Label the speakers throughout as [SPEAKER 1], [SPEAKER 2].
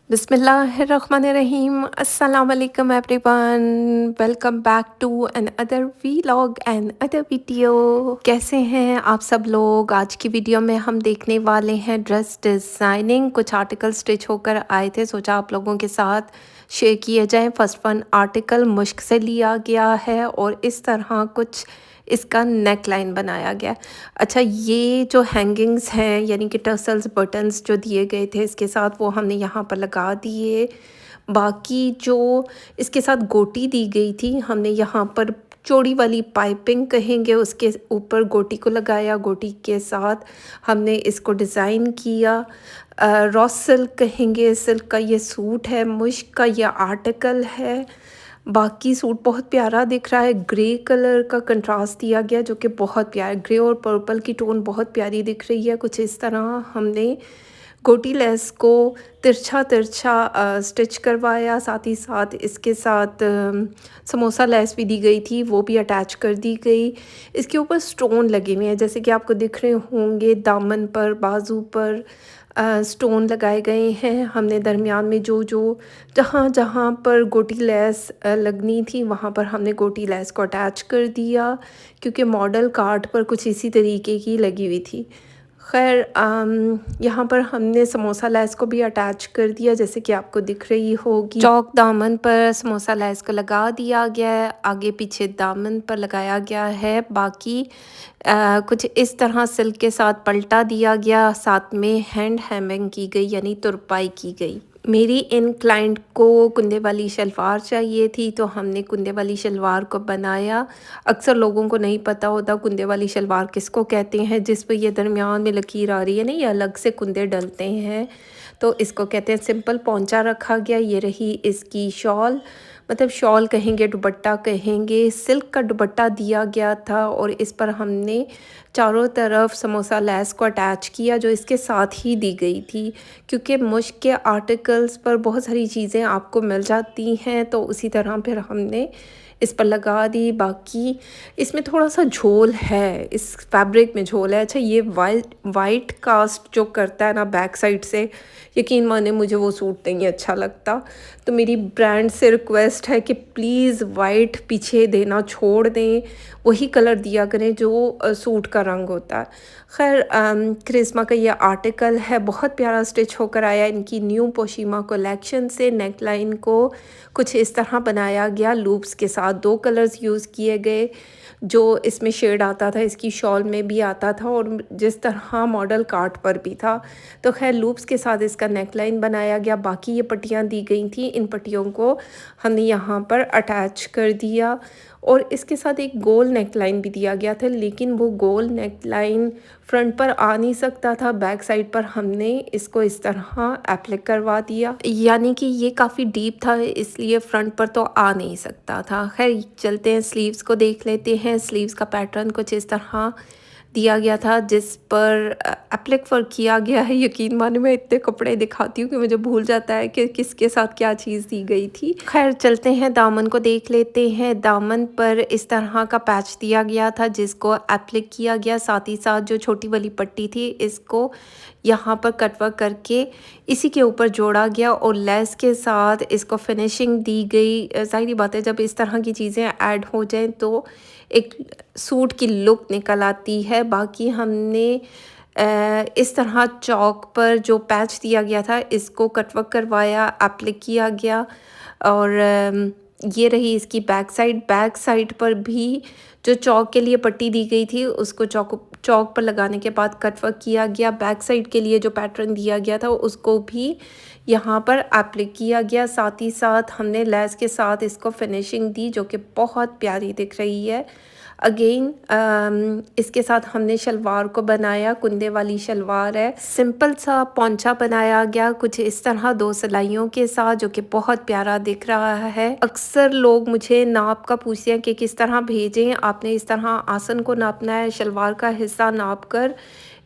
[SPEAKER 1] बिस्मिल्लाहिर्रहमानिर्रहीम अस्सलाम वालेकुम everyone. Welcome back to another vlog and other video. कैसे हैं आप सब लोग? आज की वीडियो में हम देखने वाले हैं ड्रेस डिज़ाइनिंग। कुछ आर्टिकल स्टिच होकर आए थे, सोचा आप लोगों के साथ शेयर किए जाएं। फर्स्ट वन आर्टिकल मुश्क से लिया गया है और इस तरह कुछ इसका नेक लाइन बनाया गया। अच्छा, ये जो हैंगिंग्स हैं यानी कि टसल्स बटन्स जो दिए गए थे इसके साथ, वो हमने यहाँ पर लगा दिए। बाकी जो इसके साथ गोटी दी गई थी, हमने यहाँ पर चौड़ी वाली पाइपिंग कहेंगे उसके ऊपर गोटी को लगाया। गोटी के साथ हमने इसको डिज़ाइन किया। रॉ सिल्क कहेंगे, सिल्क का ये सूट है, मुश्क का ये आर्टिकल है। बाकी सूट बहुत प्यारा दिख रहा है। ग्रे कलर का कंट्रास्ट दिया गया जो कि बहुत प्यारा, ग्रे और पर्पल की टोन बहुत प्यारी दिख रही है। कुछ इस तरह हमने गोटी लेस को तिरछा तिरछा स्टिच करवाया। साथ ही साथ इसके साथ समोसा लेस भी दी गई थी, वो भी अटैच कर दी गई। इसके ऊपर स्टोन लगे हुए हैं जैसे कि आपको दिख रहे होंगे। दामन पर, बाजू पर स्टोन लगाए गए हैं। हमने दरमियान में जो जो जहाँ जहाँ पर गोटी लेस लगनी थी वहाँ पर हमने गोटी लेस को अटैच कर दिया, क्योंकि मॉडल कार्ड पर कुछ इसी तरीके की लगी हुई थी। खैर, यहाँ पर हमने समोसा लेस को भी अटैच कर दिया जैसे कि आपको दिख रही होगी। चौक दामन पर समोसा लेस को लगा दिया गया है, आगे पीछे दामन पर लगाया गया है। बाकी कुछ इस तरह सिल्क के साथ पलटा दिया गया, साथ में हैंड हेमिंग की गई यानी तुरपाई की गई। मेरी इन क्लाइंट को कुंदे वाली शलवार चाहिए थी, तो हमने कुंदे वाली शलवार को बनाया। अक्सर लोगों को नहीं पता होता कुंदे वाली शलवार किसको कहते हैं, जिस पर ये दरमियान में लकीर आ रही है ना, ये अलग से कुंदे डलते हैं, तो इसको कहते हैं। सिंपल पोंचा रखा गया। ये रही इसकी शॉल, मतलब शॉल कहेंगे, दुपट्टा कहेंगे। सिल्क का दुपट्टा दिया गया था और इस पर हमने चारों तरफ समोसा लेस को अटैच किया जो इसके साथ ही दी गई थी, क्योंकि मुश्क के आर्टिकल्स पर बहुत सारी चीज़ें आपको मिल जाती हैं, तो उसी तरह फिर हमने इस पर लगा दी। बाकी इसमें थोड़ा सा झोल है, इस फैब्रिक में झोल है। अच्छा, ये वाइट कास्ट जो करता है ना बैक साइड से, यकीन माने मुझे वो सूट नहीं अच्छा लगता। तो मेरी ब्रांड से रिक्वेस्ट है कि प्लीज़ वाइट पीछे देना छोड़ दें, वही कलर दिया करें जो सूट का रंग होता है। खैर, करिश्मा का ये आर्टिकल है, बहुत प्यारा स्टिच होकर आया इनकी न्यू पोशीमा कलेक्शन से। नेक लाइन को कुछ इस तरह बनाया गया, लूप्स के साथ 2 कलर्स यूज़ किए गए। जो इसमें शेड आता था इसकी शॉल में भी आता था और जिस तरह मॉडल कार्ड पर भी था। तो खैर, लूप्स के साथ इसका नेक लाइन बनाया गया। बाकी ये पट्टियाँ दी गई थी, इन पट्टियों को हमने यहाँ पर अटैच कर दिया और इसके साथ एक गोल नेक लाइन भी दिया गया था, लेकिन वो गोल नेक लाइन फ्रंट पर आ नहीं सकता था। बैक साइड पर हमने इसको इस तरह एप्लिक करवा दिया, यानी कि ये काफ़ी डीप था इसलिए फ्रंट पर तो आ नहीं सकता था। खैर, चलते हैं स्लीव्स को देख लेते हैं। स्लीव्स का पैटर्न कुछ इस तरह दिया गया था जिस पर एप्लिक वर्क किया गया है। यकीन माने मैं इतने कपड़े दिखाती हूँ कि मुझे भूल जाता है कि किसके साथ क्या चीज़ दी गई थी। खैर, चलते हैं दामन को देख लेते हैं। दामन पर इस तरह का पैच दिया गया था जिसको एप्लिक किया गया। साथ ही साथ जो छोटी वाली पट्टी थी इसको यहाँ पर कटवर्क करके इसी के ऊपर जोड़ा गया और लेस के साथ इसको फिनिशिंग दी गई। ज़ाहिर बात है, जब इस तरह की चीज़ें ऐड हो जाएं तो एक सूट की लुक निकल आती है। बाकी हमने इस तरह चौक पर जो पैच दिया गया था इसको कटवर्क करवाया, एप्लिक किया गया और ये रही इसकी बैक साइड। बैक साइड पर भी जो चौक के लिए पट्टी दी गई थी उसको चौक पर लगाने के बाद कटवर्क किया गया। बैक साइड के लिए जो पैटर्न दिया गया था उसको भी यहाँ पर एप्लिक किया गया। साथ ही साथ हमने लेस के साथ इसको फिनिशिंग दी जो कि बहुत प्यारी दिख रही है। अगेन इसके साथ हमने शलवार को बनाया, कुंदे वाली शलवार है। सिंपल सा पोंचा बनाया गया कुछ इस तरह 2 सिलाइयों के साथ, जो कि बहुत प्यारा दिख रहा है। अक्सर लोग मुझे नाप का पूछते हैं कि किस तरह भेजें। आपने इस तरह आसन को नापना है, शलवार का हिस्सा नाप कर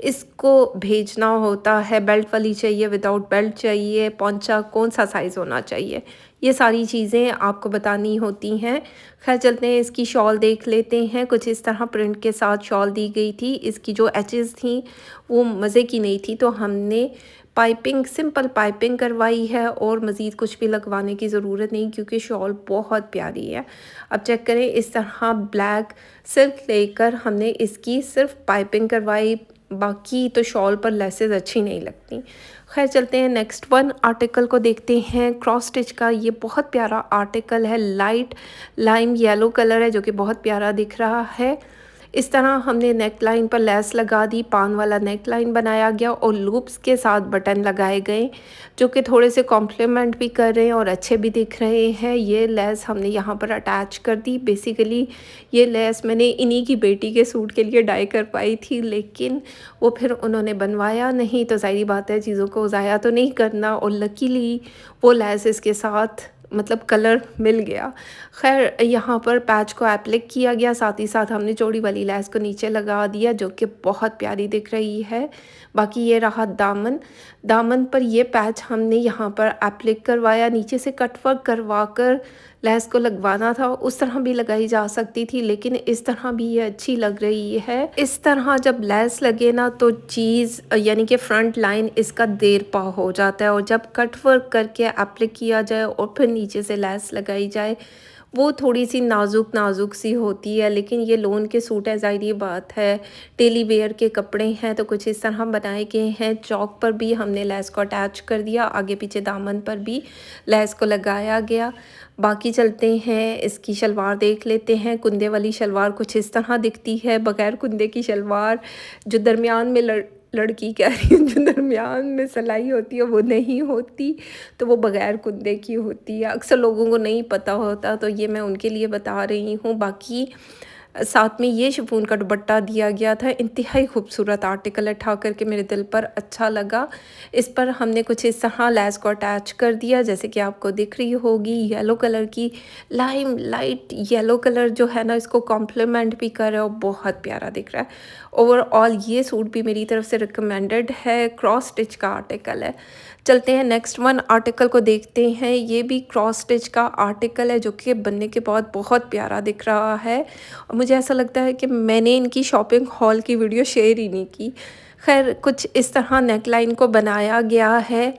[SPEAKER 1] इसको भेजना होता है। बेल्ट वाली चाहिए, विदाउट बेल्ट चाहिए, पोंचा कौन सा साइज़ होना चाहिए, ये सारी चीज़ें आपको बतानी होती हैं। खैर, चलते हैं इसकी शॉल देख लेते हैं। कुछ इस तरह प्रिंट के साथ शॉल दी गई थी। इसकी जो एजेस थी वो मज़े की नहीं थी, तो हमने पाइपिंग, सिंपल पाइपिंग करवाई है और मज़ीद कुछ भी लगवाने की ज़रूरत नहीं क्योंकि शॉल बहुत प्यारी है। अब चेक करें, इस तरह ब्लैक सिल्क लेकर हमने इसकी सिर्फ पाइपिंग करवाई, बाकी तो शॉल पर लेसेस अच्छी नहीं लगती। खैर चलते हैं नेक्स्ट वन आर्टिकल को देखते हैं। क्रॉस स्टिच का ये बहुत प्यारा आर्टिकल है, लाइट लाइम येलो कलर है जो कि बहुत प्यारा दिख रहा है। इस तरह हमने नेक लाइन पर लेस लगा दी, पान वाला नेक लाइन बनाया गया और लूप्स के साथ बटन लगाए गए जो कि थोड़े से कॉम्प्लीमेंट भी कर रहे हैं और अच्छे भी दिख रहे हैं। ये लेस हमने यहाँ पर अटैच कर दी। बेसिकली ये लेस मैंने इन्हीं की बेटी के सूट के लिए डाई करवाई थी, लेकिन वो फिर उन्होंने बनवाया नहीं, तो ज़ाहिर बात है चीज़ों को ज़ाया तो नहीं करना, और लकीली वो लेस इसके साथ मतलब कलर मिल गया। खैर यहाँ पर पैच को एप्लिक किया गया, साथ ही साथ हमने चौड़ी वाली लेस को नीचे लगा दिया जो कि बहुत प्यारी दिख रही है। बाकी ये रहा दामन, दामन पर ये पैच हमने यहाँ पर एप्लिक करवाया, नीचे से कटवर्क करवा कर लेस को लगवाना था, उस तरह भी लगाई जा सकती थी, लेकिन इस तरह भी ये अच्छी लग रही है। इस तरह जब लेस लगे ना तो चीज़ यानी कि फ्रंट लाइन इसका देर पा हो जाता है, और जब कट वर्क करके एप्लिक किया जाए और फिर नीचे से लेस लगाई जाए वो थोड़ी सी नाजुक नाजुक सी होती है। लेकिन ये लोन के सूट है, ज़ाहिर बात है डेली वेयर के कपड़े हैं तो कुछ इस तरह बनाए गए हैं। चौक पर भी हमने लेस को अटैच कर दिया, आगे पीछे दामन पर भी लेस को लगाया गया। बाकी चलते हैं इसकी शलवार देख लेते हैं। कुंदे वाली शलवार कुछ इस तरह दिखती है, बगैर कुंदे की शलवार जो दरमियान में लड़की कह रही हूँ जो दरमियान में सिलाई होती है वो नहीं होती, तो वो बग़ैर कुंदे की होती है। अक्सर लोगों को नहीं पता होता, तो ये मैं उनके लिए बता रही हूँ। बाकी साथ में ये शिफॉन का दुपट्टा दिया गया था, इंतहाई खूबसूरत आर्टिकल है, ठा करके मेरे दिल पर अच्छा लगा। इस पर हमने कुछ इस तरह लेस को अटैच कर दिया, जैसे कि आपको दिख रही होगी येलो कलर की, लाइम लाइट येलो कलर जो है ना इसको कॉम्प्लीमेंट भी कर रहा है और बहुत प्यारा दिख रहा है। ओवरऑल ये सूट भी मेरी तरफ से रिकमेंडेड है, क्रॉस स्टिच का आर्टिकल है। चलते हैं नेक्स्ट वन आर्टिकल को देखते हैं। ये भी क्रॉस स्टिच का आर्टिकल है जो कि बनने के बाद बहुत प्यारा दिख रहा है, और मुझे ऐसा लगता है कि मैंने इनकी शॉपिंग हॉल की वीडियो शेयर ही नहीं की। खैर कुछ इस तरह नेक लाइन को बनाया गया है,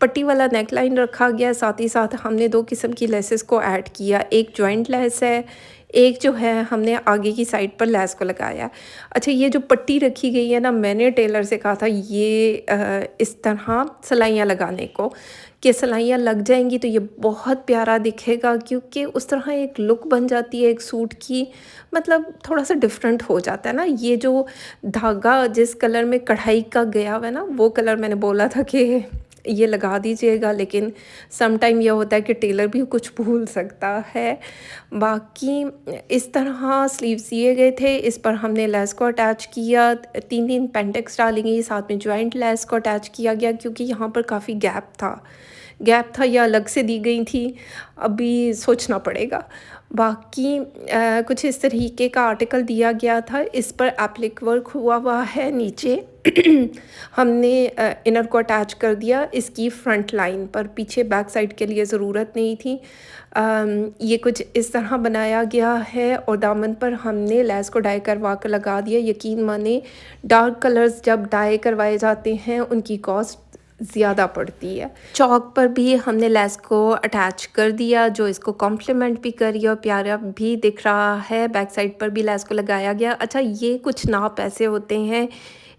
[SPEAKER 1] पट्टी वाला नेक लाइन रखा गया, साथ ही साथ हमने दो किस्म की लेसेस को ऐड किया, एक जॉइंट लेस है, एक जो है हमने आगे की साइड पर लेस को लगाया। अच्छा ये जो पट्टी रखी गई है ना, मैंने टेलर से कहा था ये इस तरह सिलाइयाँ लगाने को, कि सिलाइयाँ लग जाएंगी तो ये बहुत प्यारा दिखेगा, क्योंकि उस तरह एक लुक बन जाती है एक सूट की, मतलब थोड़ा सा डिफरेंट हो जाता है ना। ये जो धागा जिस कलर में कढ़ाई का गया हुआ है ना, वो कलर मैंने बोला था कि ये लगा दीजिएगा, लेकिन सम टाइम ये होता है कि टेलर भी कुछ भूल सकता है। बाकी इस तरह स्लीव्स दिए गए थे, इस पर हमने लेस को अटैच किया, 3 पेंटेक्स डाली गई, साथ में जॉइंट लेस को अटैच किया गया क्योंकि यहाँ पर काफ़ी गैप था या अलग से दी गई थी, अभी सोचना पड़ेगा। बाकी कुछ इस तरीके का आर्टिकल दिया गया था, इस पर एप्लिक वर्क हुआ है नीचे हमने इनर को अटैच कर दिया इसकी फ्रंट लाइन पर, पीछे बैक साइड के लिए ज़रूरत नहीं थी। ये कुछ इस तरह बनाया गया है और दामन पर हमने लेस को डाई करवा कर लगा दिया। यकीन माने डार्क कलर्स जब डाई करवाए जाते हैं उनकी कॉस्ट ज़्यादा पड़ती है। चौक पर भी हमने लेस को अटैच कर दिया जो इसको कॉम्प्लीमेंट भी करी और प्यारा भी दिख रहा है। बैक साइड पर भी लेस को लगाया गया। अच्छा ये कुछ नाप ऐसे होते हैं,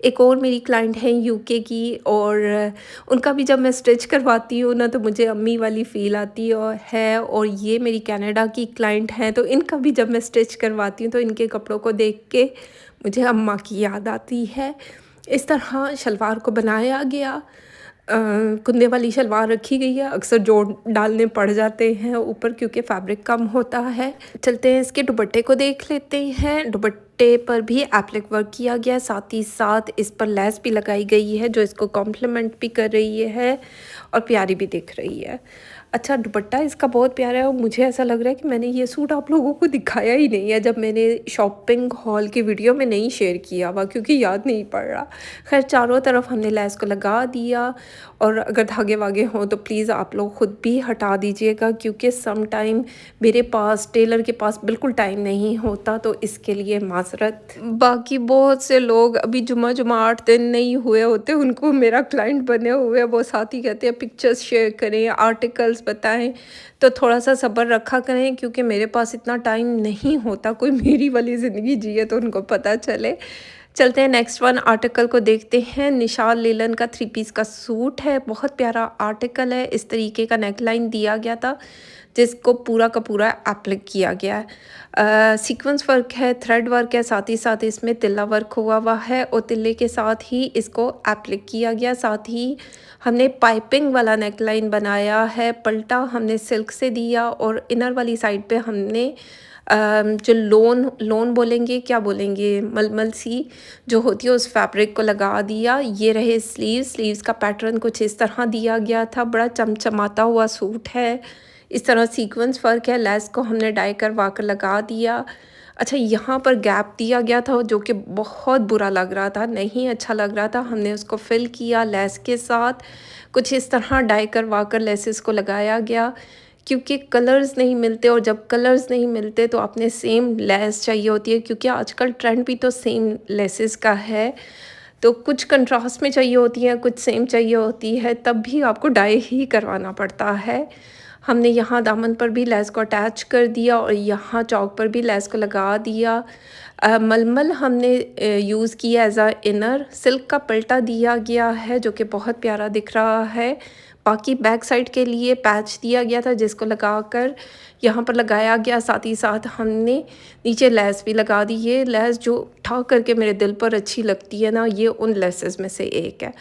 [SPEAKER 1] एक और मेरी क्लाइंट है यूके की, और उनका भी जब मैं स्टिच करवाती हूँ ना तो मुझे अम्मी वाली फ़ील आती है, और ये मेरी कनाडा की क्लाइंट हैं तो इनका भी जब मैं स्टिच करवाती हूँ तो इनके कपड़ों को देख के मुझे अम्मा की याद आती है। इस तरह शलवार को बनाया गया, कुंदे वाली शलवार रखी गई है, अक्सर जोड़ डालने पड़ जाते हैं ऊपर क्योंकि फैब्रिक कम होता है। चलते हैं इसके दुपट्टे को देख लेते हैं। दुपट्टे पर भी एप्लिक वर्क किया गया, साथ ही साथ इस पर लेस भी लगाई गई है जो इसको कॉम्प्लीमेंट भी कर रही है, और प्यारी भी दिख रही है। अच्छा, दुपट्टा इसका बहुत प्यारा है और मुझे ऐसा लग रहा है कि मैंने ये सूट आप लोगों को दिखाया ही नहीं है जब मैंने शॉपिंग हॉल की वीडियो में नहीं शेयर किया हुआ, क्योंकि याद नहीं पड़ रहा। खैर, चारों तरफ हमने लेस को लगा दिया, और अगर धागे वागे हों तो प्लीज़ आप लोग ख़ुद भी हटा दीजिएगा, क्योंकि सम टाइम मेरे पास टेलर के पास बिल्कुल टाइम नहीं होता, तो इसके लिए माज़रत। बाकी बहुत से लोग अभी जुमा 8 दिन नहीं हुए होते उनको मेरा क्लाइंट बने हुए, वो साथ ही कहते हैं पिक्चर्स शेयर करें, आर्टिकल्स बताएं, तो थोड़ा सा सब्र रखा करें, क्योंकि मेरे पास इतना टाइम नहीं होता। कोई मेरी वाली ज़िंदगी जिए तो उनको पता चले। चलते हैं नेक्स्ट वन आर्टिकल को देखते हैं। निशाल लेलन का 3 पीस का सूट है, बहुत प्यारा आर्टिकल है। इस तरीके का नेकलाइन दिया गया था जिसको पूरा का पूरा एप्लिक किया गया है। सीक्वेंस वर्क है, थ्रेड वर्क है, साथ ही साथ इसमें तिल्ला वर्क हुआ है और तिल्ले के साथ ही इसको एप्लिक किया गया। साथ ही हमने पाइपिंग वाला नेकलाइन बनाया है, पल्टा हमने सिल्क से दिया और इनर वाली साइड पे हमने जो लोन बोलेंगे, क्या बोलेंगे, मलमल सी जो होती है उस फैब्रिक को लगा दिया। ये रहे स्लीव्स का पैटर्न कुछ इस तरह दिया गया था। बड़ा चमचमाता हुआ सूट है, इस तरह सीक्वेंस वर्क है। लेस को हमने डाई करवा कर लगा दिया। अच्छा, यहाँ पर गैप दिया गया था जो कि बहुत बुरा लग रहा था, नहीं अच्छा लग रहा था। हमने उसको फिल किया लेस के साथ, कुछ इस तरह डाई करवा कर लेसेस को लगाया गया, क्योंकि कलर्स नहीं मिलते, और जब कलर्स नहीं मिलते तो आपने सेम लेस चाहिए होती है, क्योंकि आजकल ट्रेंड भी तो सेम लेसेस का है। तो कुछ कंट्रास्ट में चाहिए होती हैं, कुछ सेम चाहिए होती है, तब भी आपको डाई ही करवाना पड़ता है। हमने यहाँ दामन पर भी लेस को अटैच कर दिया और यहाँ चौक पर भी लेस को लगा दिया। मलमल हमने यूज़ किया एज अ इनर। सिल्क का पल्टा दिया गया है जो कि बहुत प्यारा दिख रहा है। बाकी बैक साइड के लिए पैच दिया गया था जिसको लगाकर यहाँ पर लगाया गया। साथ ही साथ हमने नीचे लेस भी लगा दी। ये लेस जो उठा करके मेरे दिल पर अच्छी लगती है ना, ये उन लेसेस में से एक है।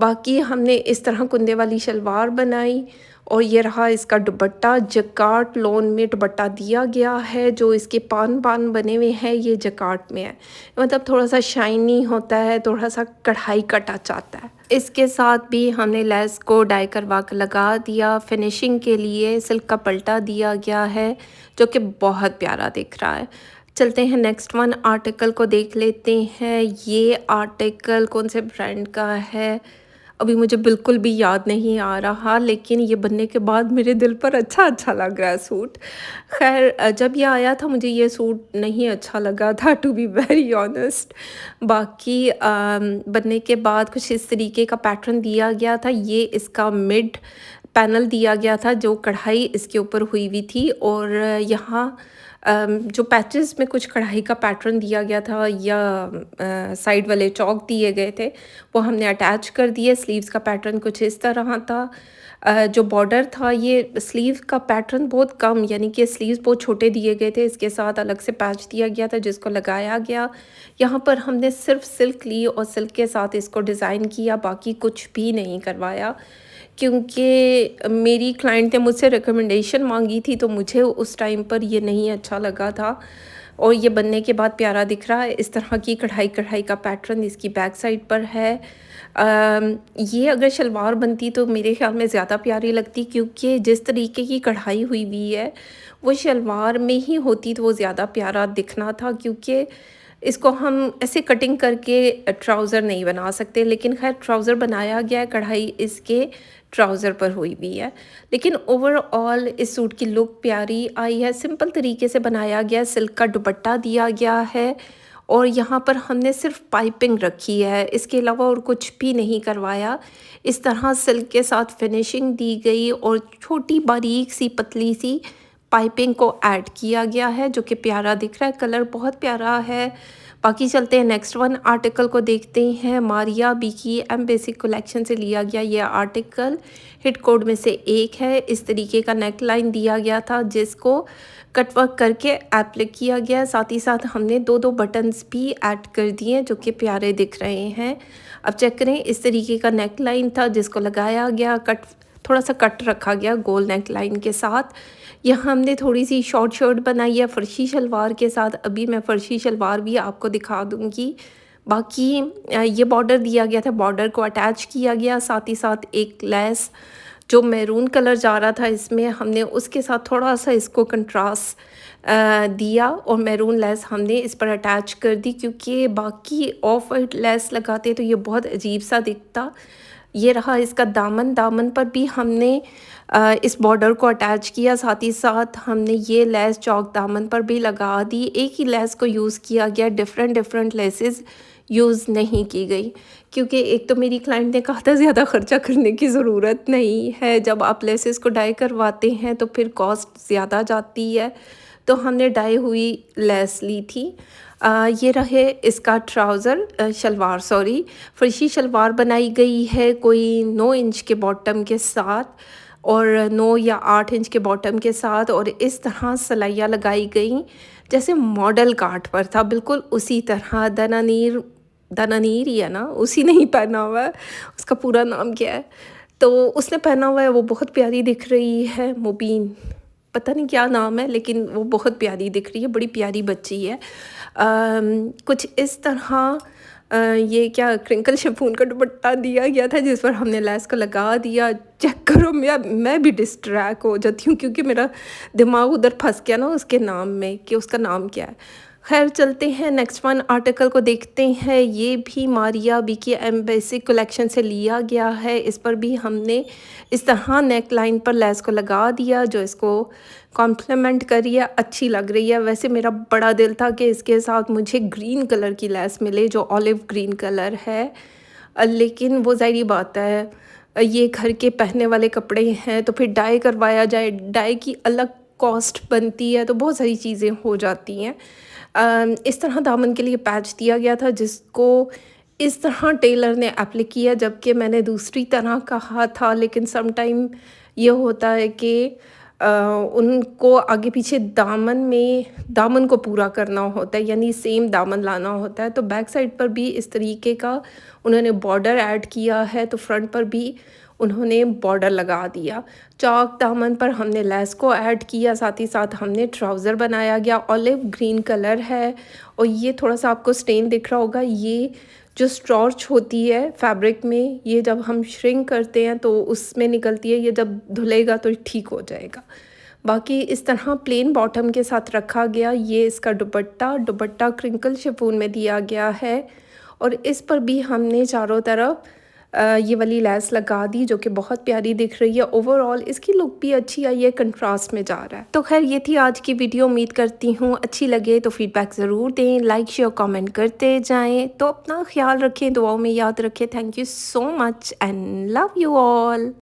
[SPEAKER 1] बाकी हमने इस तरह कुंदे वाली शलवार बनाई और ये रहा इसका दुपट्टा। जकार्ड लोन में दुपट्टा दिया गया है, जो इसके पान बने हुए हैं ये जकार्ड में है, मतलब थोड़ा सा शाइनी होता है, थोड़ा सा कढ़ाई का टच आता है। इसके साथ भी हमने लेस को डाई करवा कर लगा दिया। फिनिशिंग के लिए सिल्क का पल्टा दिया गया है जो कि बहुत प्यारा दिख रहा है। चलते हैं नेक्स्ट वन आर्टिकल को देख लेते हैं। ये आर्टिकल कौन से ब्रांड का है अभी मुझे बिल्कुल भी याद नहीं आ रहा, लेकिन ये बनने के बाद मेरे दिल पर अच्छा लग रहा है सूट। खैर, जब ये आया था मुझे ये सूट नहीं अच्छा लगा था, टू बी वेरी ऑनेस्ट। बाकी बनने के बाद कुछ इस तरीके का पैटर्न दिया गया था। ये इसका मिड पैनल दिया गया था जो कढ़ाई इसके ऊपर हुई हुई थी, और यहाँ जो पैचेस में कुछ कढ़ाई का पैटर्न दिया गया था या साइड वाले चौक दिए गए थे वो हमने अटैच कर दिए। स्लीव्स का पैटर्न कुछ इस तरह था। जो बॉर्डर था ये स्लीव का पैटर्न बहुत कम, यानी कि स्लीव्स बहुत छोटे दिए गए थे। इसके साथ अलग से पैच दिया गया था जिसको लगाया गया। यहाँ पर हमने सिर्फ सिल्क ली और सिल्क के साथ इसको डिज़ाइन किया, बाकी कुछ भी नहीं करवाया, क्योंकि मेरी क्लाइंट ने मुझसे रिकमेंडेशन मांगी थी तो मुझे उस टाइम पर ये नहीं अच्छा लगा था। और ये बनने के बाद प्यारा दिख रहा है। इस तरह की कढ़ाई का पैटर्न इसकी बैक साइड पर है। ये अगर शलवार बनती तो मेरे ख्याल में ज़्यादा प्यारी लगती, क्योंकि जिस तरीके की कढ़ाई हुई हुई है वो शलवार में ही होती तो वो ज़्यादा प्यारा दिखना था, क्योंकि इसको हम ऐसे कटिंग करके ट्राउज़र नहीं बना सकते। लेकिन खैर ट्राउज़र बनाया गया है, कढ़ाई इसके ट्राउज़र पर हुई हुई है। लेकिन ओवरऑल इस सूट की लुक प्यारी आई है। सिंपल तरीके से बनाया गया, सिल्क का दुपट्टा दिया गया है और यहाँ पर हमने सिर्फ पाइपिंग रखी है, इसके अलावा और कुछ भी नहीं करवाया। इस तरह सिल्क के साथ फिनिशिंग दी गई और छोटी बारीक सी पतली सी पाइपिंग को ऐड किया गया है जो कि प्यारा दिख रहा है। कलर बहुत प्यारा है। बाकी चलते हैं नेक्स्ट वन आर्टिकल को देखते हैं। मारिया बीकी एम बेसिक कलेक्शन से लिया गया ये आर्टिकल हिट कोड में से एक है। इस तरीके का नेक लाइन दिया गया था जिसको कटवर्क करके एप्लिक किया गया। साथ ही साथ हमने दो बटन्स भी ऐड कर दिए जो कि प्यारे दिख रहे हैं। अब चेक करें, इस तरीके का नेक लाइन था जिसको लगाया गया, थोड़ा सा कट रखा गया गोल नेक लाइन के साथ। यहाँ हमने थोड़ी सी शॉर्ट बनाई है फर्शी शलवार के साथ। अभी मैं फर्शी शलवार भी आपको दिखा दूँगी। बाकी ये बॉर्डर दिया गया था, बॉर्डर को अटैच किया गया। साथ ही साथ एक लेस जो मैरून कलर जा रहा था इसमें, हमने उसके साथ थोड़ा सा इसको कंट्रास्ट दिया और मैरून लेस हमने इस पर अटैच कर दी, क्योंकि बाकी ऑफ वाइट लेस लगाते तो ये बहुत अजीब सा दिखता। ये रहा इसका दामन, दामन पर भी हमने इस बॉर्डर को अटैच किया, साथ ही साथ हमने ये लेस चौक दामन पर भी लगा दी। एक ही लेस को यूज़ किया गया, डिफरेंट डिफरेंट लेसेस यूज़ नहीं की गई, क्योंकि एक तो मेरी क्लाइंट ने कहा था ज़्यादा खर्चा करने की ज़रूरत नहीं है, जब आप लेसेस को डाई करवाते हैं तो फिर कॉस्ट ज़्यादा जाती है, तो हमने डाई हुई लेस ली थी। ये रहे इसका ट्राउज़र, शलवार सॉरी, फर्शी शलवार बनाई गई है कोई 9 इंच के बॉटम के साथ और 9 या 8 इंच के बॉटम के साथ, और इस तरह सलाइयाँ लगाई गई जैसे मॉडल कार्ड पर था, बिल्कुल उसी तरह। दनानीर, दनानीर ही है ना, उसी ने ही पहना हुआ है, उसका पूरा नाम क्या है, तो उसने पहना हुआ है, वो बहुत प्यारी दिख रही है। मुबीन, पता नहीं क्या नाम है, लेकिन वो बहुत प्यारी दिख रही है, बड़ी प्यारी बच्ची है। कुछ इस तरह ये क्या क्रिंकल शिफॉन का दुपट्टा दिया गया था, जिस पर हमने लेस को लगा दिया। चेक करो, मैं भी डिस्ट्रैक्ट हो जाती हूँ, क्योंकि मेरा दिमाग उधर फंस गया ना उसके नाम में कि उसका नाम क्या है। खैर चलते हैं नेक्स्ट वन आर्टिकल को देखते हैं। ये भी मारिया बीकी एम्बेसी कलेक्शन से लिया गया है। इस पर भी हमने इस तरह नेक लाइन पर लेस को लगा दिया, जो इसको कॉम्प्लीमेंट कर रही है, अच्छी लग रही है। वैसे मेरा बड़ा दिल था कि इसके साथ मुझे ग्रीन कलर की लेस मिले, जो ऑलिव ग्रीन कलर है, लेकिन वो ज़ाहिरी बात है, ये घर के पहनने वाले कपड़े हैं, तो फिर डाई करवाया जाए, डाई की अलग कॉस्ट बनती है, तो बहुत सारी चीज़ें हो जाती हैं। इस तरह दामन के लिए पैच दिया गया था, जिसको इस तरह टेलर ने एप्लिक किया, जबकि मैंने दूसरी तरह कहा था। लेकिन सम टाइम ये होता है कि उनको आगे पीछे दामन में दामन को पूरा करना होता है, यानी सेम दामन लाना होता है, तो बैक साइड पर भी इस तरीके का उन्होंने बॉर्डर ऐड किया है, तो फ्रंट पर भी उन्होंने बॉर्डर लगा दिया। चौक दामन पर हमने लेस को ऐड किया, साथ ही साथ हमने ट्राउज़र बनाया गया, ऑलिव ग्रीन कलर है, और ये थोड़ा सा आपको स्टेन दिख रहा होगा, ये जो स्टॉर्च होती है फैब्रिक में, ये जब हम श्रिंक करते हैं तो उसमें निकलती है, ये जब धुलेगा तो ठीक हो जाएगा। बाकी इस तरह प्लेन बॉटम के साथ रखा गया। ये इसका दुपट्टा, दुपट्टा क्रिंकल शिफॉन में दिया गया है, और इस पर भी हमने चारों तरफ ये वाली लेस लगा दी, जो कि बहुत प्यारी दिख रही है। ओवरऑल इसकी लुक भी अच्छी आई है, कंट्रास्ट में जा रहा है। तो खैर ये थी आज की वीडियो, उम्मीद करती हूँ अच्छी लगे तो फीडबैक ज़रूर दें, लाइक शेयर कमेंट करते जाएं। तो अपना ख्याल रखें, दुआओं में याद रखें। Thank you so much and love you all.